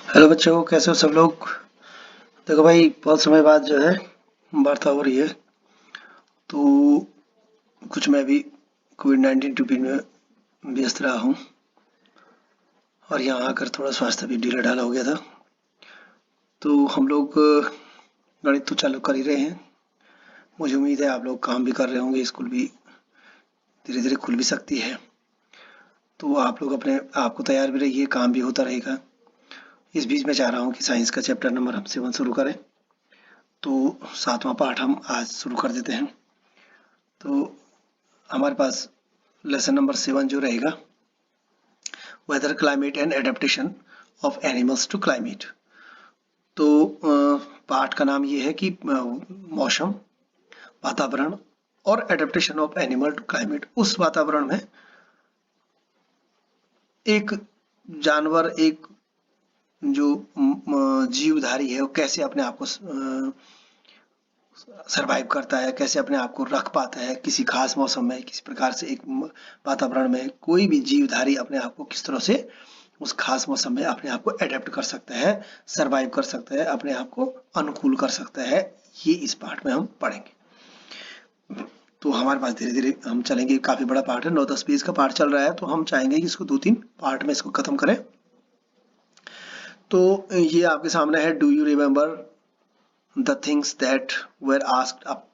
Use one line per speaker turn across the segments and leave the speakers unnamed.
Hello बच्चों, कैसे हो सब लोग। देखो भाई, बहुत समय बाद जो है वार्ता हो रही है। तो कुछ मैं भी कोविड-19 ड्यूटी में व्यस्त रहा हूँ और यहाँ आकर थोड़ा स्वास्थ्य भी ढीला ढाला हो गया था। तो हम लोग गणित तो चालू कर ही रहे हैं। मुझे उम्मीद है आप लोग काम भी कर रहे होंगे, स्कूल भी धीरे धीरे खुल भी सकती है। तो आप लोग अपने आप को तैयार भी रहिए, काम भी होता रहेगा। इस बीच में चाह रहा हूँ कि साइंस का चैप्टर नंबर हम 7 शुरू करें। तो 7वां पाठ हम आज शुरू कर देते हैं। तो हमारे पास लेसन नंबर 7 जो रहेगा, weather climate and adaptation of animals to climate. तो पाठ का नाम ये है कि मौसम, वातावरण और adaptation of animal to climate. उस वातावरण में एक जानवर, एक जो जीवधारी है, वो कैसे अपने आप को सरवाइव करता है, कैसे अपने आप को रख पाता है किसी खास मौसम में, किसी प्रकार से एक वातावरण में। कोई भी जीवधारी अपने आप को किस तरह से उस खास मौसम में अपने आप को एडेप्ट कर सकता है, सरवाइव कर सकता है, अपने आप को अनुकूल कर सकता है, ये इस पाठ में हम पढ़ेंगे। तो हमारे पास धीरे धीरे हम चलेंगे। काफी बड़ा पाठ है, 9-10 पेज का पाठ चल रहा है। तो हम चाहेंगे कि इसको 2-3 पार्ट में इसको खत्म करें। तो ये आपके सामने है, do you remember the things that were asked up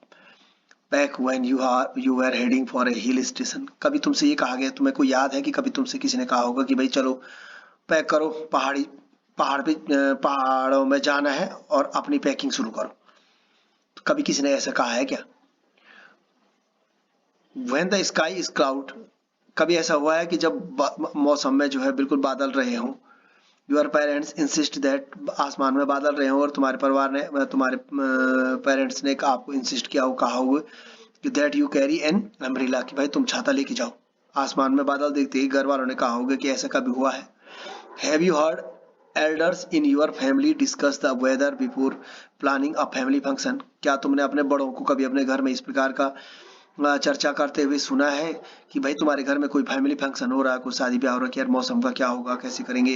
back when you were heading for a hill station. कभी तुमसे ये कहा गया, तुम्हें को याद है कि कभी तुमसे किसी ने कहा होगा कि भाई चलो पैक करो, पहाड़ों में जाना है और अपनी पैकिंग शुरू करो। तो कभी किसी ने ऐसा कहा है क्या? When the sky is cloud, कभी ऐसा हुआ है कि जब मौसम में जो है बिल्कुल बादल रहे हों, योर पेरेंट्स इंसिस्ट दैट, आसमान में बादल रहे हों और तुम्हारे परिवार ने, तुम्हारे पेरेंट्स ने आपको इंसिस्ट किया हो, कहा हो कि that you carry an umbrella, कि भाई तुम छाता लेके जाओ। आसमान में बादल देखते ही घर वालों ने कहा होगा कि ऐसा कभी हुआ है? Have you heard elders in your family discuss the weather before planning a family function? क्या तुमने अपने बड़ों को कभी अपने घर में इस प्रकार का चर्चा करते हुए सुना है कि भाई तुम्हारे घर में कोई फैमिली फंक्शन हो रहा है, कोई शादी ब्याह हो रहा है, कि यार मौसम का क्या होगा, कैसे करेंगे,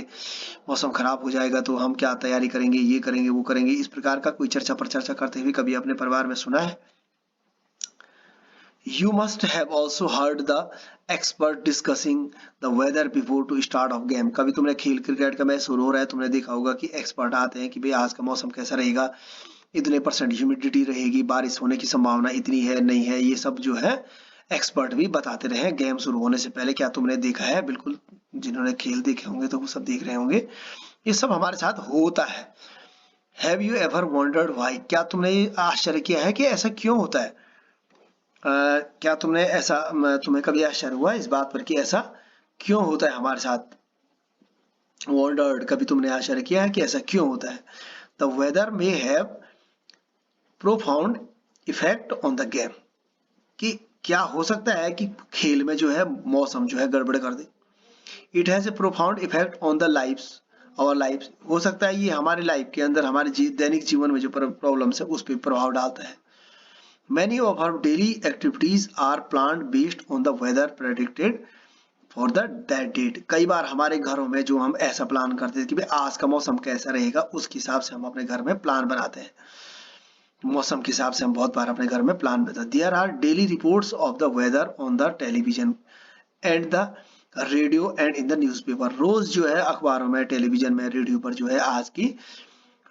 मौसम खराब हो जाएगा तो हम क्या तैयारी करेंगे, ये करेंगे वो करेंगे? इस प्रकार का कोई चर्चा पर चर्चा करते हुए कभी अपने परिवार में सुना है? You must have also heard the expert discussing the weather before to start of game. कभी तुमने खेल क्रिकेट का मैच शुरू हो रहा है, तुमने देखा होगा कि एक्सपर्ट आते हैं कि भाई आज का मौसम कैसा रहेगा, इतने परसेंट ह्यूमिडिटी रहेगी, बारिश होने की संभावना इतनी है, नहीं है। ये सब जो है एक्सपर्ट भी बताते रहे गेम शुरू होने से पहले। क्या तुमने देखा है? बिल्कुल, जिन्होंने खेल देखे होंगे तो वो सब देख रहे होंगे। ये सब हमारे साथ होता है। Have you ever wondered why? क्या तुमने आश्चर्य किया है कि ऐसा क्यों होता है? क्या तुमने ऐसा तुम्हें कभी आश्चर्य हुआ इस बात पर कि ऐसा क्यों होता है हमारे साथ? वंडर्ड, कभी तुमने आश्चर्य किया है कि ऐसा क्यों होता है? The weather may have profound effect on the game, कि क्या हो सकता है कि खेल में जो है मौसम जो है गड़बड़ कर दे। It has a profound effect on the lifes, और लाइफ हो सकता है ये हमारे लाइफ के अंदर, हमारे दैनिक जीवन में जो प्रॉब्लम्स है उस पर प्रभाव डालता है। Many of our daily activities are planned based on the weather predicted for that date. कई बार हमारे घरों में जो हम ऐसा प्लान करते हैं कि भाई आज का मौसम कैसा रहेगा, उसके हिसाब से हम अपने घर में प्लान बनाते हैं। मौसम के हिसाब से हम बहुत बार अपने घर में प्लान बनाते हैं। There are daily reports of the weather on the television and the radio and in the newspaper. रोज जो है अखबारों में, टेलीविजन में, रेडियो पर जो है आज की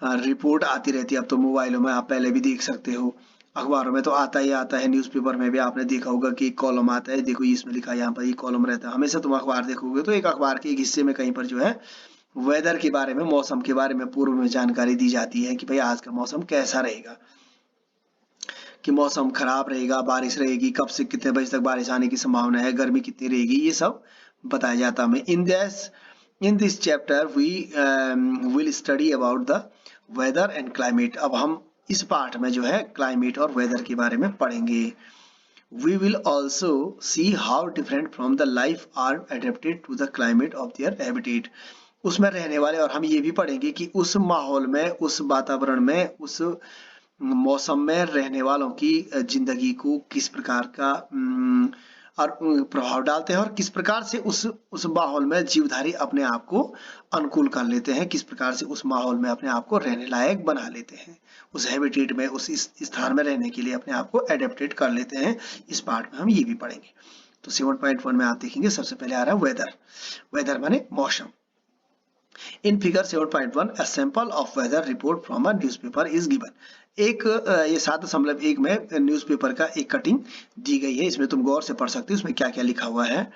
रिपोर्ट आती रहती है। अब तो मोबाइलों में आप पहले भी देख सकते हो, अखबारों में तो आता ही आता है, न्यूज़पेपर में भी आपने देखा होगा कि एक कॉलम आता है, देखो इसमें लिखा है, यहाँ पर ये कॉलम रहता है। हमेशा तुम अखबार देखोगे तो एक अखबार के एक हिस्से में कहीं पर जो है वेदर के बारे में, मौसम के बारे में पूर्व में जानकारी दी जाती है कि भाई आज का मौसम कैसा रहेगा, कि मौसम खराब रहेगा, बारिश रहेगी, कब से कितने बजे तक बारिश आने की संभावना है, गर्मी कितनी रहेगी, ये सब बताया जाता है हमें। In this chapter we will study about the weather and climate. अब हम इस पाठ में जो है क्लाइमेट और वेदर के बारे में पढ़ेंगे। We will also see how different from the life are adapted to the climate of their habitat. उसमें रहने वाले, और हम ये भी पढ़ेंगे कि उस माहौल में, उस वातावरण में, उस मौसम में रहने वालों की जिंदगी को किस प्रकार का और प्रभाव डालते हैं और किस प्रकार से उस माहौल में जीवधारी अपने आप को अनुकूल कर लेते हैं, किस प्रकार से उस माहौल में अपने आप को रहने लायक बना लेते हैं, उस हैबिटेट में, उस स्थान में रहने के लिए अपने आप को एडेप्टेट कर लेते हैं। इस पार्ट में हम ये भी पढ़ेंगे। तो 7.1 में आप देखेंगे सबसे पहले आ रहा है वेदर। वेदर माने मौसम। In figure 7.1 a sample of weather report from a newspaper is given। एक ये 7.1 में न्यूज़पेपर का एक कटिंग दी गई है, इसमें तुम गौर से पढ़ सकते हो इसमें क्या क्या लिखा हुआ है।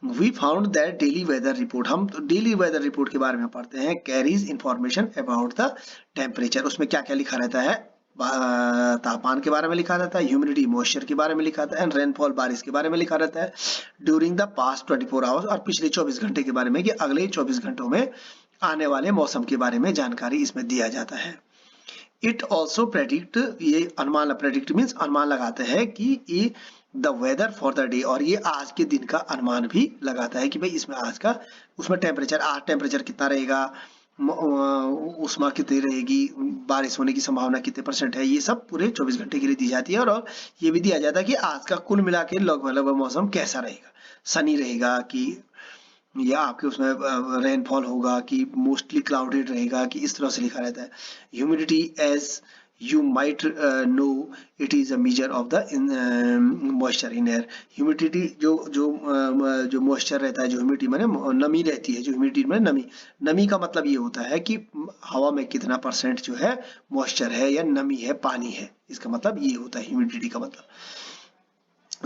We found that daily weather report, हम डेली वेदर रिपोर्ट के बारे में पढ़ते हैं। Carries information about the temperature, उसमें क्या क्या लिखा रहता है, तापमान के बारे में लिखा रहता है, ह्यूमिडिटी मॉइस्चर के बारे में लिखा रहता है, एंड रेनफॉल बारिश के बारे में लिखा रहता है, ड्यूरिंग द पास्ट 24 आवर्स, और पिछले 24 घंटे के बारे में कि अगले 24 घंटों में आने वाले मौसम के बारे में जानकारी इसमें दिया जाता है। इट ऑल्सो प्रेडिक्ट, ये अनुमान, प्रेडिक्ट मीन्स अनुमान लगाते हैं कि ये the weather for the day, और ये आज के दिन का अनुमान भी लगाता है कि भाई इसमें आज का, उसमें टेम्परेचर, आज टेम्परेचर कितना रहेगा, उष्मा कितनी रहेगी, बारिश होने की संभावना कितने % है, ये सब पूरे 24 घंटे के लिए दी जाती है। और ये भी दिया जाता है कि आज का कुल मिला के लगभग मौसम कैसा रहेगा, सनी रहेगा कि या आपके उसमें रेनफॉल होगा कि मोस्टली क्लाउडेड रहेगा, कि इस तरह से लिखा रहता है। Humidity as you might know it is a measure of the moisture in air. Humidity जो मॉइस्चर रहता है, जो ह्यूमिडिटी माने नमी रहती है, जो ह्यूमिडिटी में नमी, नमी का मतलब ये होता है कि हवा में कितना % जो है मॉइस्चर है या नमी है, पानी है, इसका मतलब ये होता है ह्यूमिडिटी का मतलब।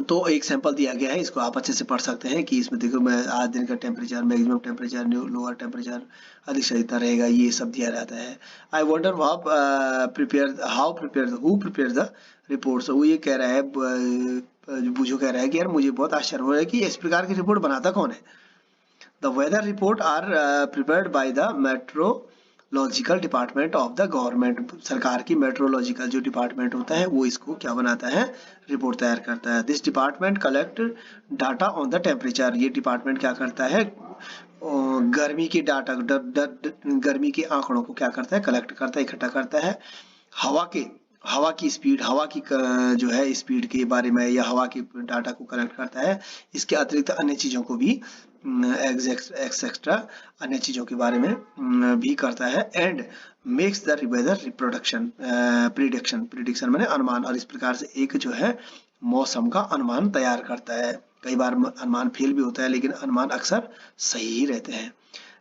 तो एक सैंपल दिया गया है, इसको आप अच्छे से पढ़ सकते हैं कि इसमें देखो मैं आज दिन का temperature, maximum temperature, lower temperature, अधिक से अधिकता रहेगा, ये सब दिया रहता है। I wonder how prepare the reports. वो ये कह रहा है, बुझो कह रहा है कि यार मुझे बहुत आश्चर्य हो रहा है कि इस प्रकार की रिपोर्ट बनाता कौन है। The weather report are prepared by the meteorological department of the government. सरकार की मेट्रोलॉजिकल जो डिपार्टमेंट होता है वो इसको क्या बनाता है, रिपोर्ट तैयार करता है। This department collect data on the temperature. ये डिपार्टमेंट क्या करता है, गर्मी के डाटा, गर्मी के आंकड़ों को क्या करता है, कलेक्ट करता है, इकट्ठा करता है। हवा की स्पीड, हवा की जो है स्पीड के बारे में या हवा की डाटा को कलेक्ट करता है। इसके अतिरिक्त अन्य चीजों को भी एक्सेट्रा अन्य चीजों के बारे में भी करता है। And makes the weather reproduction prediction माने अनुमान, और इस प्रकार से एक जो है मौसम का अनुमान तैयार करता है। कई बार अनुमान फेल भी होता है लेकिन अनुमान अक्सर सही ही रहते हैं।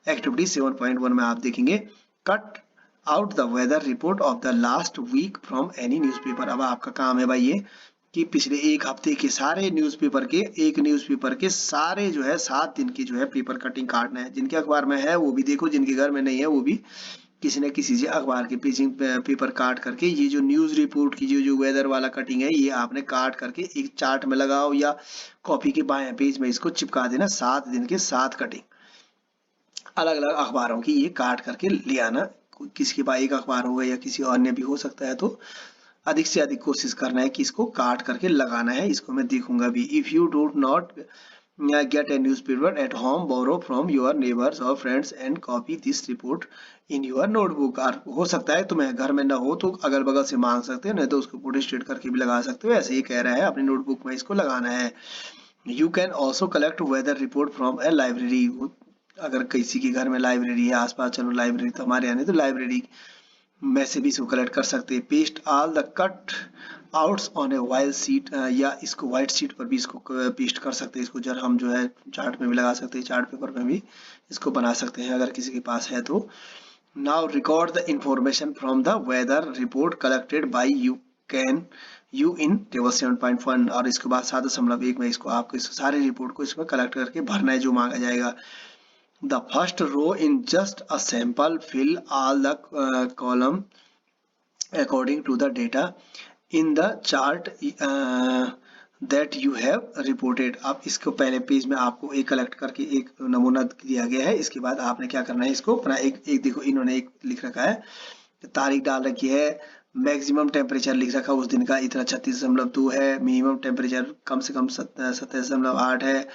एक्टिविटी 7.1 में आप देखेंगे cut out the weather report of the last week from any newspaper. अब आपका काम है भाई ये कि पिछले एक हफ्ते के सारे न्यूज़पेपर के, एक न्यूज़पेपर के सारे जो है 7 दिन की जो है पेपर कटिंग काटना है। जिनके अखबार में है वो भी देखो, जिनके घर में नहीं है वो भी किसी न किसी से अखबार के पेपर काट करके ये जो न्यूज रिपोर्ट की जो वेदर वाला कटिंग है ये आपने काट करके एक चार्ट में लगाओ या कॉपी के बाएं पेज में इसको चिपका देना। 7 दिन के 7 कटिंग अलग अलग अखबारों की ये काट करके ले आना। किसी के पास एक अखबार होगा या किसी अन्य भी हो सकता है, तो अधिक से अधिक कोशिश करना है कि इसको काट करके लगाना है। इसको मैं देखूंगा भी। If you don't not get a newspaper at home, borrow from your neighbors or friends and copy this report in your notebook। और हो सकता है तुम्हें घर में ना हो तो अगल बगल से मांग सकते हो, नहीं तो उसको फोटो स्टेट करके भी लगा सकते हो। ऐसे ही कह रहा है अपनी नोटबुक में इसको लगाना है। You can also collect weather report from a library. अगर किसी के घर में लाइब्रेरी है आसपास, चलो लाइब्रेरी तो हमारे यहाँ नहीं, तो लाइब्रेरी में से भी इसको कलेक्ट कर सकते हैं। Paste all the cut outs on A white sheet, या इसको व्हाइट शीट पर भी इसको पेस्ट कर सकते हैं। इसको जर हम जो है चार्ट में भी लगा सकते हैं, चार्ट पेपर में भी इसको बना सकते हैं अगर किसी के पास है तो। Now record the information from the weather report collected by you in table 7.1। और इसके बाद 7.1 में इसको आपको इस सारे रिपोर्ट को इसमें कलेक्ट करके भरना है जो मांगा जाएगा। The first row in just a sample, fill all the column according to the data in the chart that you have reported। अब इसको पहले पेज में आपको एक कलेक्ट करके एक नमूना दिया गया है। इसके बाद आपने क्या करना है, इसको अपना एक देखो इन्होंने एक लिख रखा है, तारीख डाल रखी है, मैक्सिमम टेम्परेचर लिख रखा उस दिन का इतना 36.2 है, मिनिमम टेम्परेचर कम से कम 27.8 है,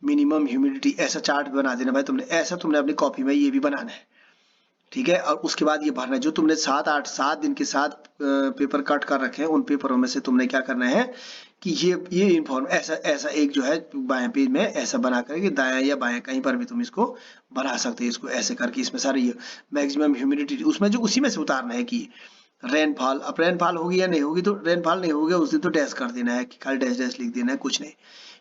मिनिमम ह्यूमिडिटी। ऐसा चार्ट बना देना भाई तुमने, ऐसा तुमने अपनी कॉपी में ये भी बनाना है, ठीक है। और उसके बाद ये भरना है जो तुमने 7 दिन के 7 पेपर कट कर रखे हैं, उन पेपरों में से तुमने क्या करना है कि ये इन्फॉर्म ऐसा ऐसा एक जो है बाएं पेज में ऐसा बना करके दायां या बाएं कहीं पर भी तुम इसको बना सकते हो, इसको ऐसे करके इसमें सारी मैक्सिमम ह्यूमिडिटी उसमें जो उसी में से उतारना है कि रेनफॉल। अब रेनफॉल होगी या नहीं होगी, तो रेनफॉल नहीं होगी उस दिन तो डैश कर देना है कि खाली डैश डैश लिख देना है, कुछ नहीं।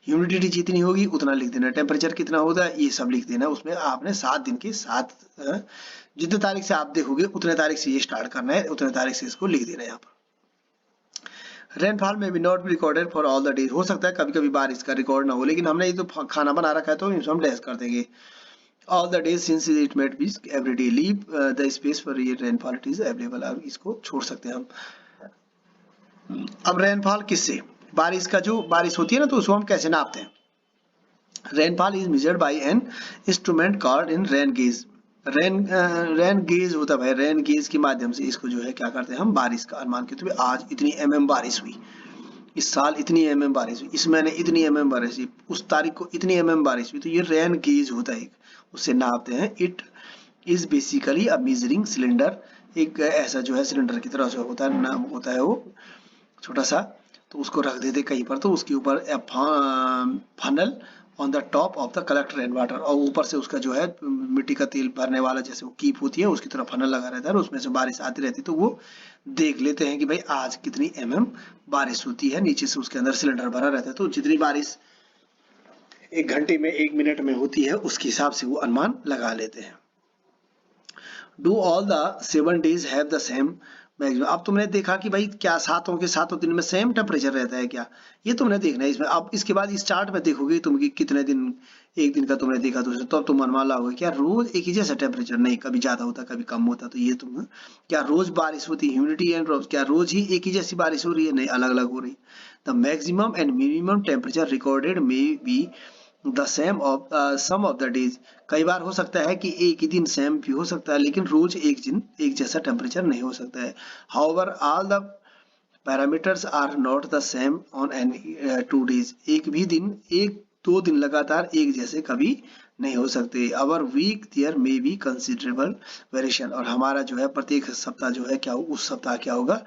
ह्यूमिडिटी जितनी होगी उतना लिख देना है, टेम्परेचर कितना होता है ये सब लिख देना है। उसमें आपने 7 दिन के 7 जितने तारीख से आप देखोगे उतने तारीख से ये स्टार्ट करना है, उतने तारीख से इसको लिख देना है यहाँ पर। रेनफॉल में भी not be recorded for all the days, हो सकता है कभी कभी बारिश का रिकॉर्ड ना हो, लेकिन हमने ये तो खाना बना रखा है तो हम डैश कर देंगे। All the days since it may be every day leave the space for ये रेनफॉल इट इज अवेलेबल, अब इसको छोड़ सकते हैं हम। अब रेनफॉल किससे, बारिश का जो बारिश होती है ना तो उसको हम कैसे नापते हैं। Rainfall is measured by an instrument called in rain gauge. Rain gauge होता है भाई, रेन गेज के माध्यम से इसको जो है क्या करते हैं हम बारिश का अनुमान करते हुए, आज इतनी mm बारिश हुई, इस साल इतनी mm बारिश हुई, इस महीने इतनी mm बारिश हुई, उस तारीख को इतनी mm बारिश हुई, तो ये रेन गेज होता है, उससे नापते हैं। It is basically a measuring cylinder, एक ऐसा जो है सिलेंडर की तरह से होता है, नाम होता है वो छोटा सा, तो उसको रख देते कहीं पर, तो उसके ऊपर funnel on the top of the collect rain water, और ऊपर से उसका जो है मिट्टी का तेल भरने वाला जैसे वो कीप होती है उसकी तरफ फनल लगा रहता है, और उसमें से बारिश आती रहती है, तो वो देख लेते हैं कि भाई आज कितनी mm बारिश होती है, नीचे से उसके अंदर सिलेंडर भरा रहता है, तो जितनी बारिश 1 घंटे में 1 मिनट में होती है उसके हिसाब से वो अनुमान लगा लेते हैं। Do all the 7 days have the same maximum, अब तुमने देखा कि भाई क्या सातों के सातों दिन में सेम टेम्परेचर रहता है क्या, ये तुमने देखना है इसमें। अब इसके बाद इस चार्ट में देखोगे तुम कि कितने दिन, एक दिन का तुमने देखा दूसरे, तो तुम अनुमान लगाओगे क्या रोज एक ही जैसा टेम्परेचर, नहीं कभी ज्यादा होता कभी कम होता, तो ये तुम क्या रोज बारिश होती है ह्यूमिडिटी एंड क्या रोज ही एक ही जैसी बारिश हो रही है, नहीं अलग अलग हो रही। The maximum and minimum temperature recorded may be the same of some of the days, कई बार हो सकता है कि एक ही दिन सेम भी हो सकता है, लेकिन रोज एक दिन एक जैसा टेम्परेचर नहीं हो सकता है। However all the parameters are not the same on any 2 days, एक भी दिन एक 2 दिन लगातार एक जैसे कभी नहीं हो सकते। Our week there may be considerable variation, और हमारा जो है प्रत्येक सप्ताह जो है क्या उस सप्ताह क्या होगा,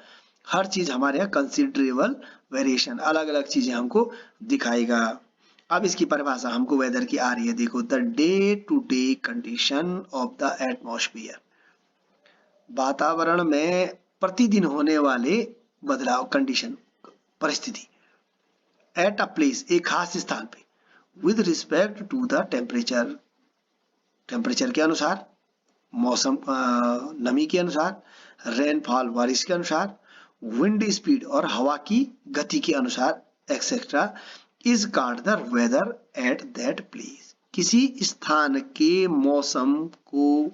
हर चीज हमारे यहाँ कंसिडरेबल वेरिएशन अलग अलग चीजें हमको दिखाएगा। अब इसकी परिभाषा हमको वेदर की आ रही है, देखो the day to day condition of the atmosphere, वातावरण में प्रतिदिन होने वाले बदलाव, कंडीशन परिस्थिति, एट अ प्लेस एक खास स्थान पे, with respect to the temperature, temperature के अनुसार, मौसम नमी के अनुसार, रेनफॉल बारिश के अनुसार, विंड स्पीड और हवा की गति के अनुसार etcetera, is called the weather at that place, किसी स्थान के मौसम को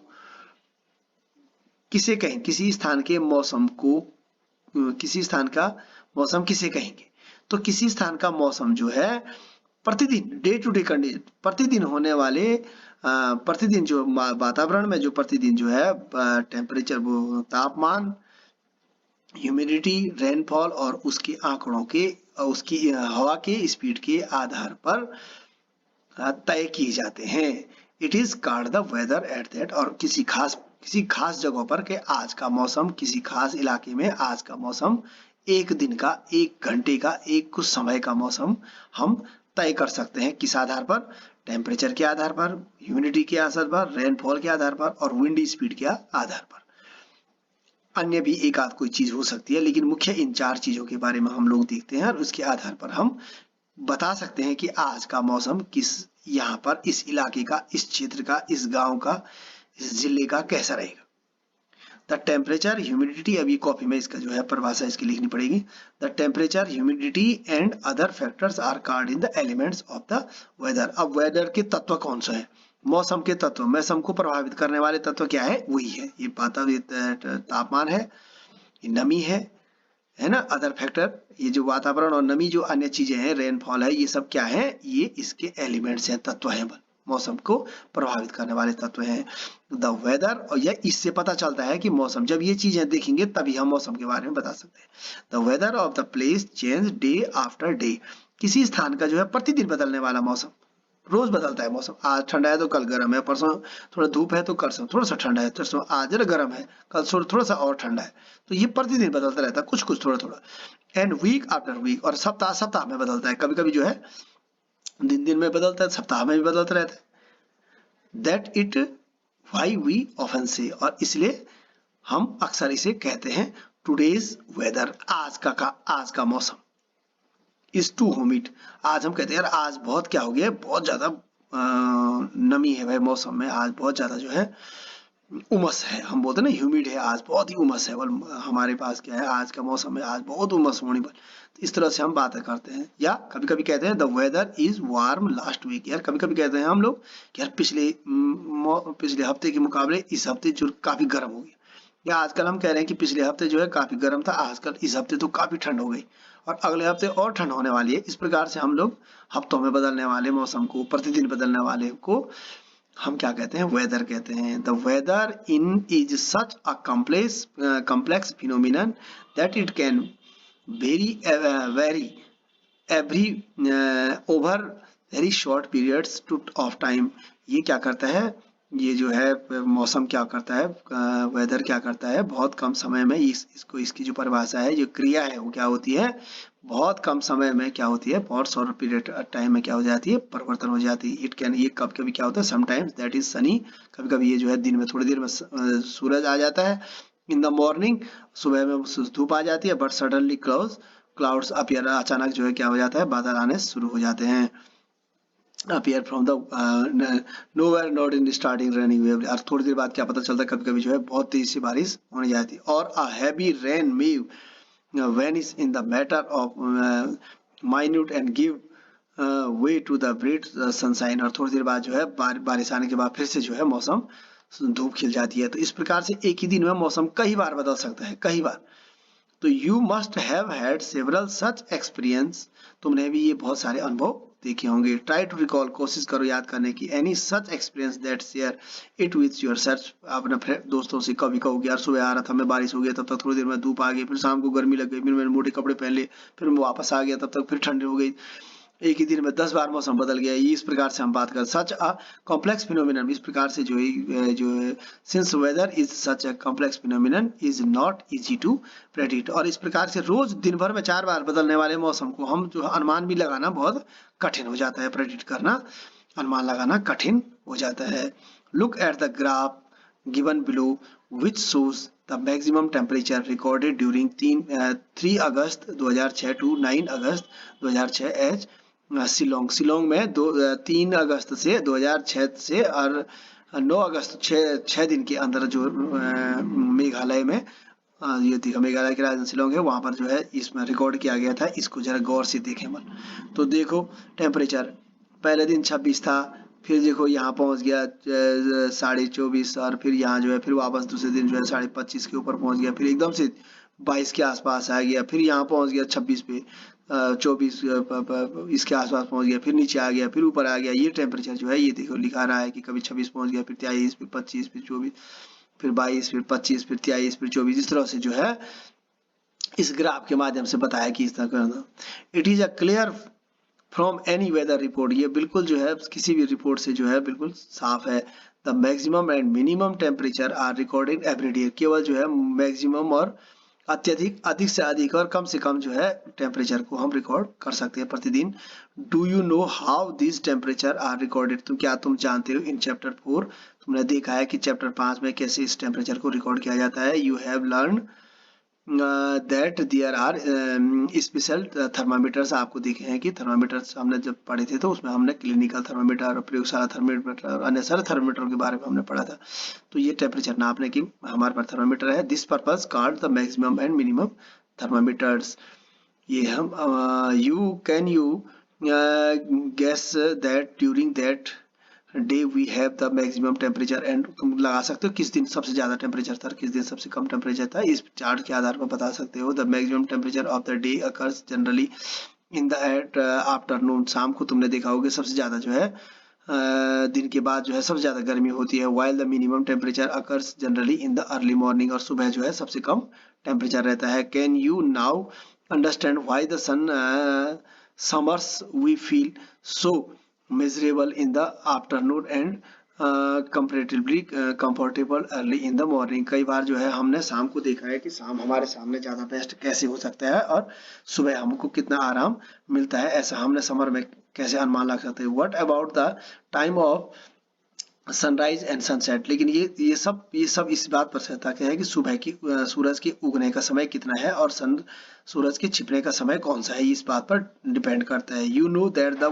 किसे कहें, किसी स्थान के मौसम को, किसी स्थान का मौसम किसे कहेंगे, तो किसी स्थान का मौसम जो है प्रतिदिन डे टू डे कंडीशन, प्रतिदिन होने वाले प्रतिदिन जो वातावरण में जो प्रतिदिन जो है टेम्परेचर वो तापमान, ह्यूमिडिटी, रेनफॉल और उसके आंकड़ों के उसकी हवा के स्पीड के आधार पर तय किए जाते हैं। It is called the weather at that, और किसी खास जगहों पर के आज का मौसम, किसी खास इलाके में आज का मौसम, एक दिन का, एक घंटे का, एक कुछ समय का मौसम हम तय कर सकते हैं, किस आधार पर, टेम्परेचर के आधार पर, ह्यूमिडिटी के आधार पर, रेनफॉल के आधार पर और विंड स्पीड के आधार पर। अन्य भी एक आध कोई चीज हो सकती है, लेकिन मुख्य इन 4 चीजों के बारे में हम लोग देखते हैं और उसके आधार पर हम बता सकते हैं कि आज का मौसम किस यहाँ पर, इस इलाके का, इस क्षेत्र का, इस गांव का, इस जिले का कैसा रहेगा। द टेम्परेचर ह्यूमिडिटी, अभी कॉपी में इसका जो है परिभाषा इसकी लिखनी पड़ेगी। The temperature humidity and other factors are called in the elements of the weather. अब वेदर के तत्व कौन सा है, मौसम के तत्व, मौसम को प्रभावित करने वाले तत्व क्या है, वही है ये तापमान है, ये नमी है ना, अदर फैक्टर, ये जो वातावरण और नमी जो अन्य चीजें हैं, रेनफॉल है, ये सब क्या है, ये इसके एलिमेंट्स हैं, तत्व हैं, मौसम को प्रभावित करने वाले तत्व हैं। द वेदर, और यह इससे पता चलता है कि मौसम, जब ये चीजें देखेंगे तभी हम मौसम के बारे में बता सकते हैं। The weather of the place change day after day, किसी स्थान का जो है प्रतिदिन बदलने वाला मौसम, रोज बदलता है मौसम। आज ठंडा है तो कल गर्म है, परसों थोड़ा धूप है तो कल से थोड़ा सा ठंडा है, परसों आज गर्म है, कल थोड़ा सा और ठंडा है। तो ये प्रतिदिन बदलता रहता है, कुछ कुछ थोड़ा थोड़ा। एंड वीक आफ्टर वीक, और सप्ताह सप्ताह में बदलता है, कभी कभी जो है दिन दिन में बदलता है, सप्ताह में भी बदलता रहता है। That it why we often say, और इसलिए हम अक्सर इसे कहते हैं टुडेज वेदर, आज का मौसम इज टू ह्यूमिड। आज हम कहते हैं यार आज बहुत क्या हो गया है, बहुत ज्यादा नमी है भाई मौसम में, आज बहुत ज्यादा जो है उमस है, हम बोलते हैं ना ह्यूमिड है, आज बहुत ही उमस है, हमारे पास क्या है आज का मौसम है, आज बहुत उमस होने पर। तो इस तरह से हम बातें करते हैं। या कभी कभी कहते हैं the weather is warm last week, यार कभी कभी कहते हैं हम लोग कि यार पिछले हफ्ते के मुकाबले इस हफ्ते जो काफी गर्म हो गया। या आजकल हम कह रहे हैं कि पिछले हफ्ते जो है काफी गर्म था, आजकल इस हफ्ते तो काफी ठंड हो गई और अगले हफ्ते और ठंड होने वाली है। इस प्रकार से हम लोग हफ्तों में बदलने वाले मौसम को, प्रतिदिन बदलने वाले को हम क्या कहते हैं, वेदर कहते हैं। The weather in is such a complex phenomenon that it can vary every over very short periods to of time. ये क्या करता है, ये जो है मौसम क्या करता है, वेदर क्या करता है, बहुत कम समय में इसको इसकी जो परिभाषा है, जो क्रिया है वो क्या होती है, बहुत कम समय में क्या होती है, बहुत शॉर्ट पीरियड टाइम में क्या हो जाती है, परिवर्तन हो जाती है। इट कैन, ये कभी कभी क्या होता है, समटाइम्स दैट इज सनी, कभी कभी ये जो है दिन में थोड़ी देर में सूरज आ जाता है। इन द मॉर्निंग, सुबह में धूप आ जाती है। बट सडनली क्लाउड्स अपीयर, अचानक जो है क्या हो जाता है, बादल आने शुरू हो जाते हैं। Appear from the nowhere not in starting running wave, और थोड़ी देर बाद क्या पता चलता है, कभी कभी जो है बहुत तेज से बारिश होने जाती है। और a heavy rain may vanish in the matter of minute and give way to the bright sunshine, और थोड़ी देर बाद जो है बारिश आने के बाद फिर से जो है मौसम धूप खिल जाती है। तो इस प्रकार से एक ही दिन में मौसम कई बार बदल सकता है, कई बार। तो you must have had several such experience, तुमने भी ये बहुत सारे अनुभव देखे होंगे। ट्राई टू रिकॉल, कोशिश करो याद करने की, any such experience that share it with your self, अपने दोस्तों से कभी कहोगे यार सुबह आ रहा था मैं, बारिश हो गया, तब तक थोड़ी देर में धूप आ गई, फिर शाम को गर्मी लग गई, फिर मैंने मोटे कपड़े पहन लिए, फिर मैं वापस आ गया, तब तक फिर ठंडी हो गई, एक ही दिन में 10 बार मौसम बदल गया। ये इस प्रकार से हम बात कर, सच अ कॉम्प्लेक्स फिनोमिनन, इस प्रकार से जो since weather is such a complex phenomenon is not easy to predict, और इस प्रकार से रोज दिन भर में 4 बार बदलने वाले मौसम को हम जो अनुमान भी लगाना बहुत कठिन हो जाता है, प्रेडिक्ट करना, अनुमान लगाना कठिन हो जाता है। Look at the graph given below which shows the maximum temperature recorded during 3 August 2006 to 9 August 2006 as Shillong में 3 अगस्त से 2006 से और 9 अगस्त 6 दिन के अंदर जो मेघालय में, ये देखो मेघालय की राजधानी शिलोंग है, वहां पर जो है इसमें रिकॉर्ड किया गया था। इसको जरा गौर से देखें मन। तो देखो टेम्परेचर पहले दिन 26 था, फिर देखो यहाँ पहुंच गया 24.5, और फिर यहाँ जो है फिर वापस दूसरे दिन जो है 25.5 के ऊपर पहुंच गया, फिर एकदम से 22 के आसपास आ गया, फिर यहाँ पहुंच गया 26 पे, 24 इसके आसपास पहुंच गया, फिर नीचे आ गया, फिर ऊपर आ गया। ये टेम्परेचर जो है ये देखो लिखा रहा है कि कभी 26 पहुंच गया, फिर 23, फिर 25, फिर 24, फिर 22, फिर 25, फिर 23, फिर 24, इस तरह से जो है इस ग्राफ के माध्यम से बताया कि इस तरह करना। It is a clear from any weather report, ये बिल्कुल जो है किसी भी रिपोर्ट से जो है बिल्कुल साफ है। The maximum and minimum temperature are recorded every day, केवल जो है मैक्सिमम और अत्यधिक, अधिक से अधिक और कम से कम जो है टेम्परेचर को हम रिकॉर्ड कर सकते हैं प्रतिदिन। Do you know how this temperature are recorded, तो क्या तुम जानते हो इन चैप्टर 4, तुमने देखा है कि चैप्टर 5 में कैसे इस टेम्परेचर को रिकॉर्ड किया जाता है। You have learn that there are special thermometers, आपको देखे हैं कि थर्मामीटर्स हमने जब पढ़े थे तो उसमें हमने क्लिनिकल थर्मामीटर, प्रयोगशाला थर्मामीटर और अन्य सारे थर्मामीटर के बारे में हमने पढ़ा था। तो ये टेम्परेचर नापने की हमारे पास थर्मामीटर है। This purpose called the maximum and minimum thermometers. ये हम you guess that during that day we have the maximum temperature, and तुम लगा सकते हो किस दिन सबसे ज्यादा टेम्परेचर था, किस दिन सबसे कम टेम्परेचर था, इस चार्ट के आधार पर बता सकते हो। The maximum temperature of the day occurs generally in the at afternoon, शाम को तुमने देखा होगा सबसे ज्यादा जो है दिन के बाद जो है सबसे ज्यादा गर्मी होती है। While the minimum temperature occurs generally in the early morning, और सुबह जो है सबसे कम टेम्परेचर रहता है। Can you now understand why the sun summers we feel so miserable in the afternoon and comparatively comfortable early in the morning। कई बार जो है हमने शाम को देखा है कि शाम हमारे सामने ज़्यादा बेस्ट कैसे हो सकता है और सुबह हमको कितना आराम मिलता है, ऐसा हमने समर में कैसे अनुमान लगा सकते हैं। What about the time of sunrise and sunset. लेकिन ये सब इस बात पर सहता है कि सुबह की सूरज के उगने का समय कितना है और सूरज के छिपने का समय कौन सा है, इस बात पर डिपेंड करता है। You know that the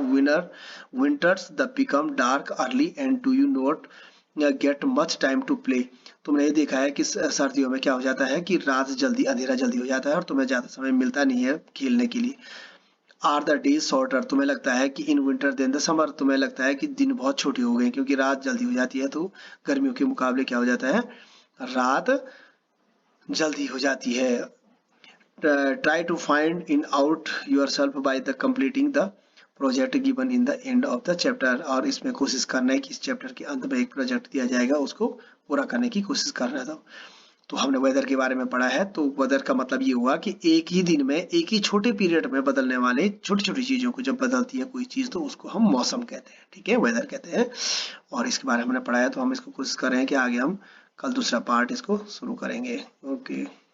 winters the become dark early and do you not get much time to play. तुमने ये देखा है कि सर्दियों में क्या हो जाता है कि रात जल्दी अंधेरा जल्दी हो जाता है और तुम्हें ज्यादा समय मिलता नहीं है खेलने के लिए। Are the days shorter. तुम्हें लगता है कि in winter than the summer, तुम्हें लगता है कि दिन बहुत छोटी हो गई क्योंकि रात जल्दी हो जाती है, तो गर्मियों के मुकाबले क्या हो जाता है, रात जल्दी हो जाती है। Try to find in out yourself by the completing the project given in the end of the chapter. और इसमें कोशिश करना है कि इस चैप्टर के अंत में एक प्रोजेक्ट दिया जाएगा, उसको पूरा करने की कोशिश करना था। तो हमने वेदर के बारे में पढ़ा है। तो वेदर का मतलब ये हुआ कि एक ही दिन में एक ही छोटे पीरियड में बदलने वाले छोटी छोटी चीजों को जब बदलती है कोई चीज तो उसको हम मौसम कहते हैं, ठीक है, वेदर कहते हैं। और इसके बारे में हमने पढ़ा है, तो हम इसको कोशिश कर रहे हैं कि आगे हम कल दूसरा पार्ट इसको शुरू करेंगे। ओके।